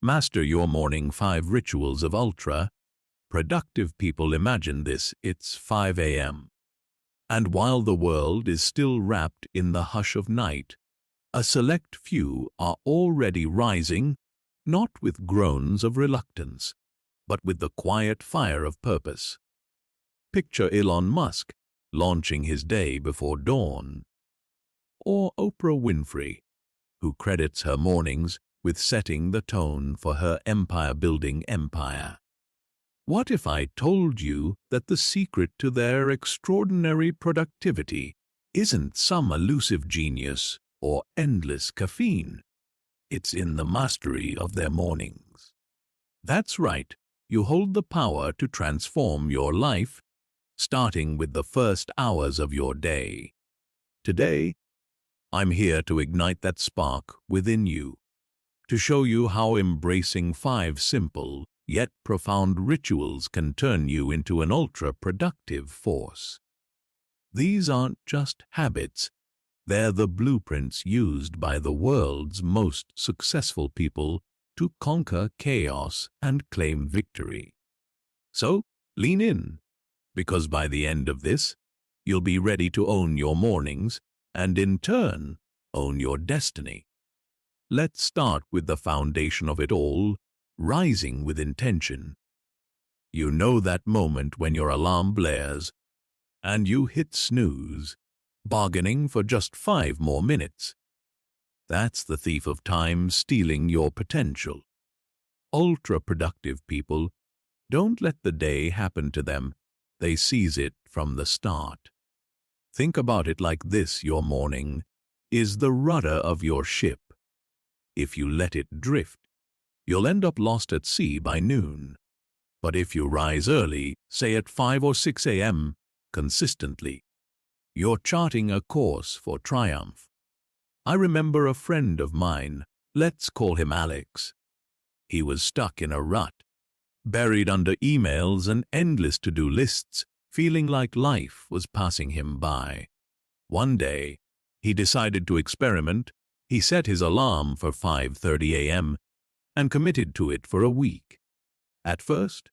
Master your morning 5 rituals of ultra. Productive people imagine this, it's 5 a.m. And while the world is still wrapped in the hush of night, a select few are already rising, not with groans of reluctance, but with the quiet fire of purpose. Picture Elon Musk launching his day before dawn, or Oprah Winfrey, who credits her mornings with setting the tone for her empire-building empire. What if I told you that the secret to their extraordinary productivity isn't some elusive genius or endless caffeine? It's in the mastery of their mornings. That's right, you hold the power to transform your life, starting with the first hours of your day. Today, I'm here to ignite that spark within you, to show you how embracing 5 simple yet profound rituals can turn you into an ultra-productive force. These aren't just habits, they're the blueprints used by the world's most successful people to conquer chaos and claim victory. So, lean in, because by the end of this, you'll be ready to own your mornings and in turn, own your destiny. Let's start with the foundation of it all, rising with intention. You know that moment when your alarm blares and you hit snooze, bargaining for just 5 more minutes. That's the thief of time stealing your potential. Ultra-productive people don't let the day happen to them, they seize it from the start. Think about it like this: your morning is the rudder of your ship. If you let it drift, you'll end up lost at sea by noon. But if you rise early, say at 5 or 6 a.m., consistently, you're charting a course for triumph. I remember a friend of mine, let's call him Alex. He was stuck in a rut, buried under emails and endless to-do lists, feeling like life was passing him by. One day, he decided to experiment. He set his alarm for 5:30 a.m. and committed to it for a week. At first,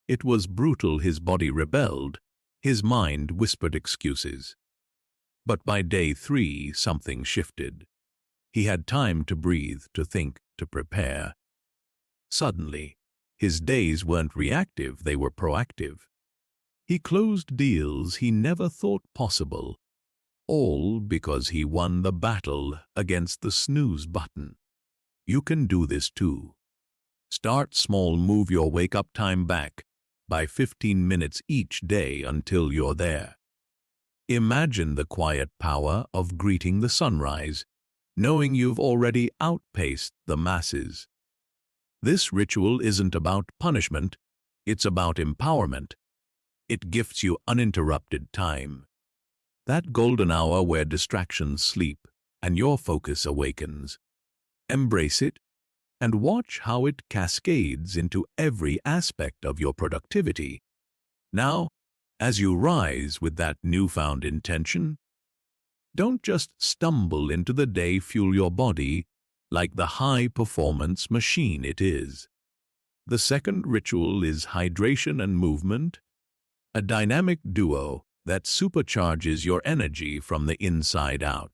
it was brutal. His body rebelled, his mind whispered excuses. But by day 3, something shifted. He had time to breathe, to think, to prepare. Suddenly, his days weren't reactive, they were proactive. He closed deals he never thought possible, all because he won the battle against the snooze button. You can do this too. Start small, move your wake-up time back by 15 minutes each day until you're there. Imagine the quiet power of greeting the sunrise, knowing you've already outpaced the masses. This ritual isn't about punishment, it's about empowerment. It gifts you uninterrupted time. That golden hour where distractions sleep and your focus awakens. Embrace it and watch how it cascades into every aspect of your productivity. Now, as you rise with that newfound intention, don't just stumble into the day, fuel your body like the high-performance machine it is. The second ritual is hydration and movement, a dynamic duo that supercharges your energy from the inside out.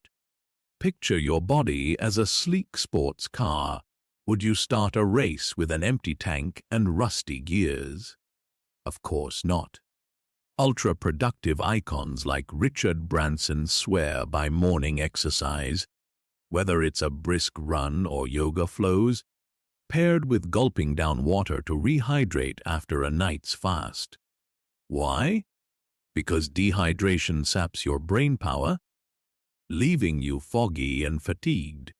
Picture your body as a sleek sports car. Would you start a race with an empty tank and rusty gears? Of course not. Ultra-productive icons like Richard Branson swear by morning exercise, whether it's a brisk run or yoga flows, paired with gulping down water to rehydrate after a night's fast. Why? Because dehydration saps your brain power, leaving you foggy and fatigued,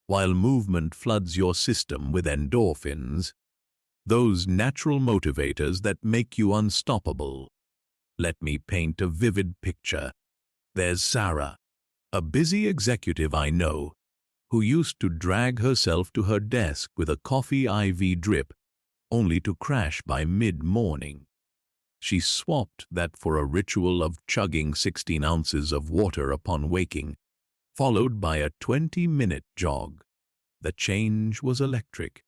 while movement floods your system with endorphins, those natural motivators that make you unstoppable. Let me paint a vivid picture. There's Sarah, a busy executive I know, who used to drag herself to her desk with a coffee IV drip, only to crash by mid-morning. She swapped that for a ritual of chugging 16 ounces of water upon waking, followed by a 20-minute jog. The change was electric.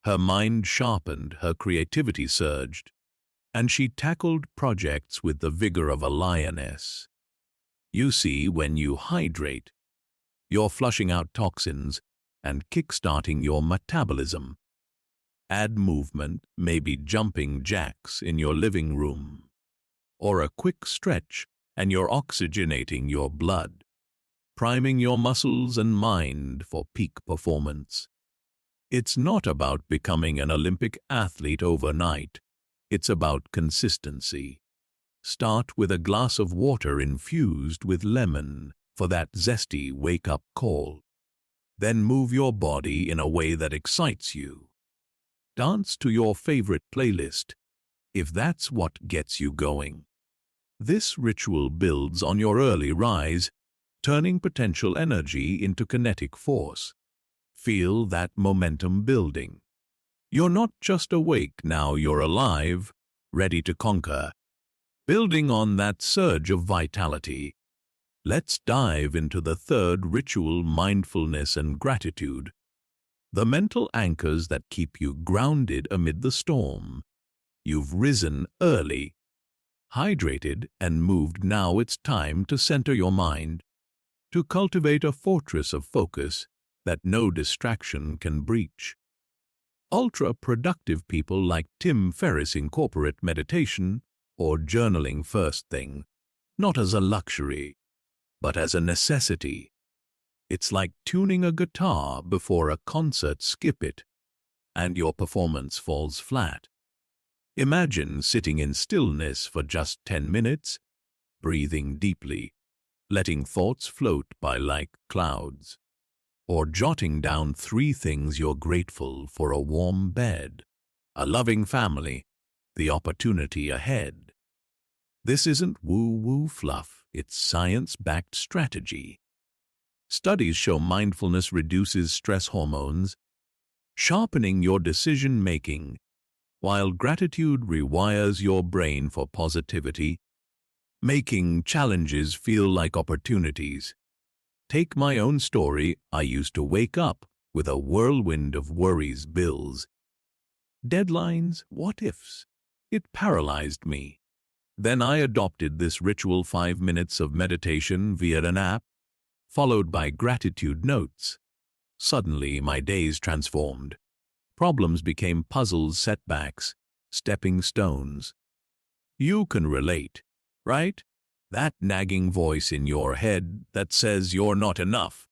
Her mind sharpened, her creativity surged, and she tackled projects with the vigor of a lioness. You see, when you hydrate, you're flushing out toxins and kickstarting your metabolism. Add movement, maybe jumping jacks in your living room, or a quick stretch, and you're oxygenating your blood, priming your muscles and mind for peak performance. It's not about becoming an Olympic athlete overnight. It's about consistency. Start with a glass of water infused with lemon for that zesty wake-up call. Then move your body in a way that excites you. Dance to your favorite playlist, if that's what gets you going. This ritual builds on your early rise, turning potential energy into kinetic force. Feel that momentum building. You're not just awake now, you're alive, ready to conquer. Building on that surge of vitality, let's dive into the third ritual: mindfulness and gratitude. The mental anchors that keep you grounded amid the storm. You've risen early, hydrated, and moved. Now it's time to center your mind, to cultivate a fortress of focus that no distraction can breach. Ultra-productive people like Tim Ferriss incorporate meditation or journaling first thing, not as a luxury, but as a necessity. It's like tuning a guitar before a concert. Skip it, and your performance falls flat. Imagine sitting in stillness for just 10 minutes, breathing deeply, letting thoughts float by like clouds, or jotting down 3 things you're grateful for: a warm bed, a loving family, the opportunity ahead. This isn't woo-woo fluff, it's science-backed strategy. Studies show mindfulness reduces stress hormones, sharpening your decision-making, while gratitude rewires your brain for positivity, making challenges feel like opportunities. Take my own story. I used to wake up with a whirlwind of worries, bills, deadlines, what-ifs. It paralyzed me. Then I adopted this ritual: 5 minutes of meditation via an app, followed by gratitude notes. Suddenly, my days transformed. Problems became puzzles, setbacks, stepping stones. You can relate, right? That nagging voice in your head that says you're not enough.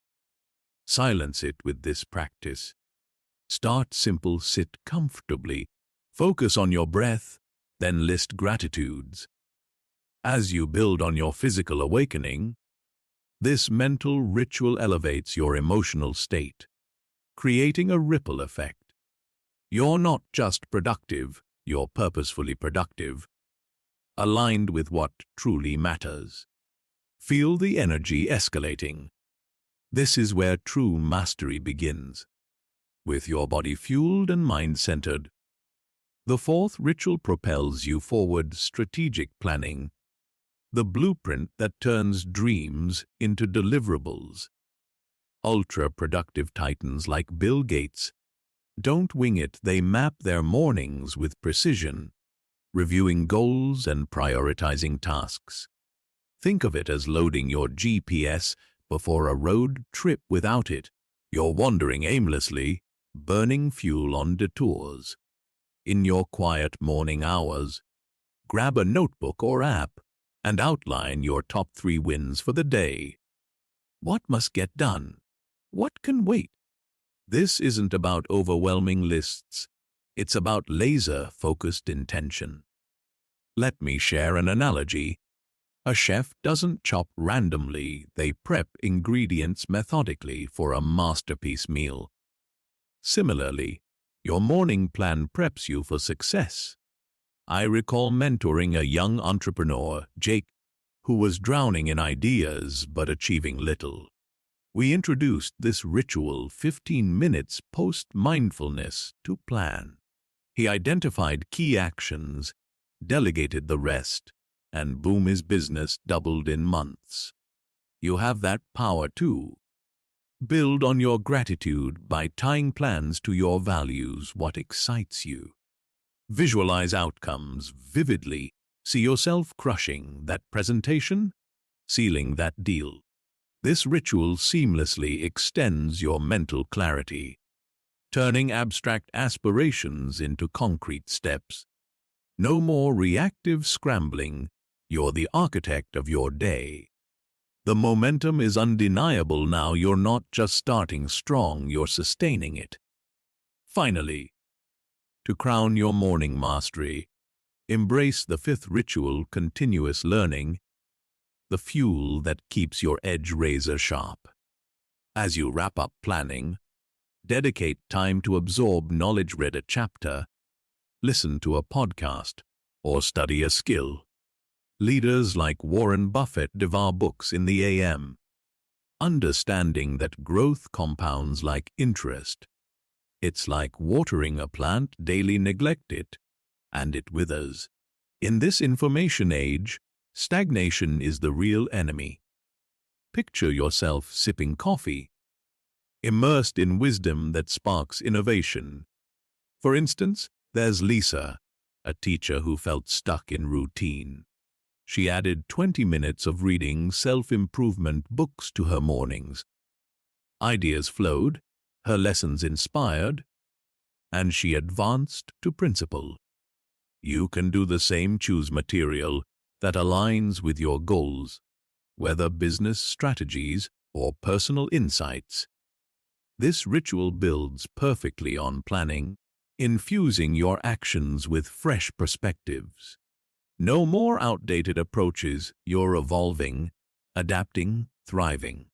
Silence it with this practice. Start simple, sit comfortably, focus on your breath, then list gratitudes. As you build on your physical awakening, this mental ritual elevates your emotional state, creating a ripple effect. You're not just productive, you're purposefully productive, aligned with what truly matters. Feel the energy escalating. This is where true mastery begins, with your body fueled and mind centered. The fourth ritual propels you forward: strategic planning, the blueprint that turns dreams into deliverables. Ultra-productive titans like Bill Gates don't wing it, they map their mornings with precision, reviewing goals and prioritizing tasks. Think of it as loading your GPS before a road trip. Without it, you're wandering aimlessly, burning fuel on detours. In your quiet morning hours, grab a notebook or app and outline your top 3 wins for the day. What must get done? What can wait? This isn't about overwhelming lists. It's about laser-focused intention. Let me share an analogy. A chef doesn't chop randomly, they prep ingredients methodically for a masterpiece meal. Similarly, your morning plan preps you for success. I recall mentoring a young entrepreneur, Jake, who was drowning in ideas but achieving little. We introduced this ritual: 15 minutes post-mindfulness to plan. He identified key actions, delegated the rest, and boom, his business doubled in months. You have that power too. Build on your gratitude by tying plans to your values, what excites you. Visualize outcomes vividly. See yourself crushing that presentation, sealing that deal. This ritual seamlessly extends your mental clarity, turning abstract aspirations into concrete steps. No more reactive scrambling. You're the architect of your day. The momentum is undeniable now. You're not just starting strong, you're sustaining it. Finally, to crown your morning mastery, embrace the fifth ritual: continuous learning, the fuel that keeps your edge razor sharp. As you wrap up planning, dedicate time to absorb knowledge. Read a chapter, listen to a podcast, or study a skill. Leaders like Warren Buffett devour books in the AM, understanding that growth compounds like interest. It's like watering a plant. Daily neglect it, and it withers. In this information age, stagnation is the real enemy. Picture yourself sipping coffee, immersed in wisdom that sparks innovation. For instance, there's Lisa, a teacher who felt stuck in routine. She added 20 minutes of reading self-improvement books to her mornings. Ideas flowed, her lessons inspired, and she advanced to principal. You can do the same. Choose material that aligns with your goals, whether business strategies or personal insights. This ritual builds perfectly on planning, infusing your actions with fresh perspectives. No more outdated approaches. You're evolving, adapting, thriving.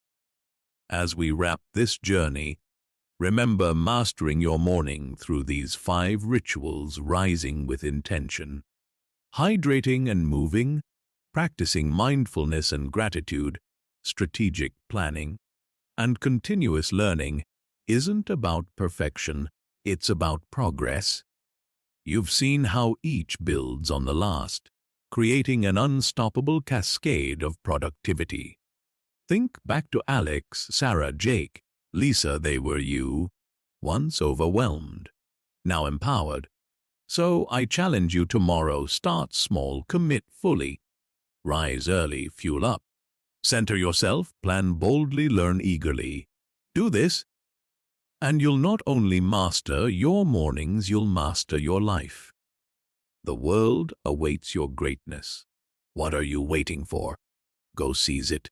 As we wrap this journey, remember mastering your morning through these 5 rituals: rising with intention, hydrating and moving, practicing mindfulness and gratitude, strategic planning, and continuous learning. Isn't about perfection, it's about progress. You've seen how each builds on the last, creating an unstoppable cascade of productivity. Think back to Alex, Sarah, Jake, Lisa. They were you, once overwhelmed, now empowered. So I challenge you tomorrow: start small, commit fully, rise early, fuel up, center yourself, plan boldly, learn eagerly. Do this, and you'll not only master your mornings, you'll master your life. The world awaits your greatness. What are you waiting for? Go seize it.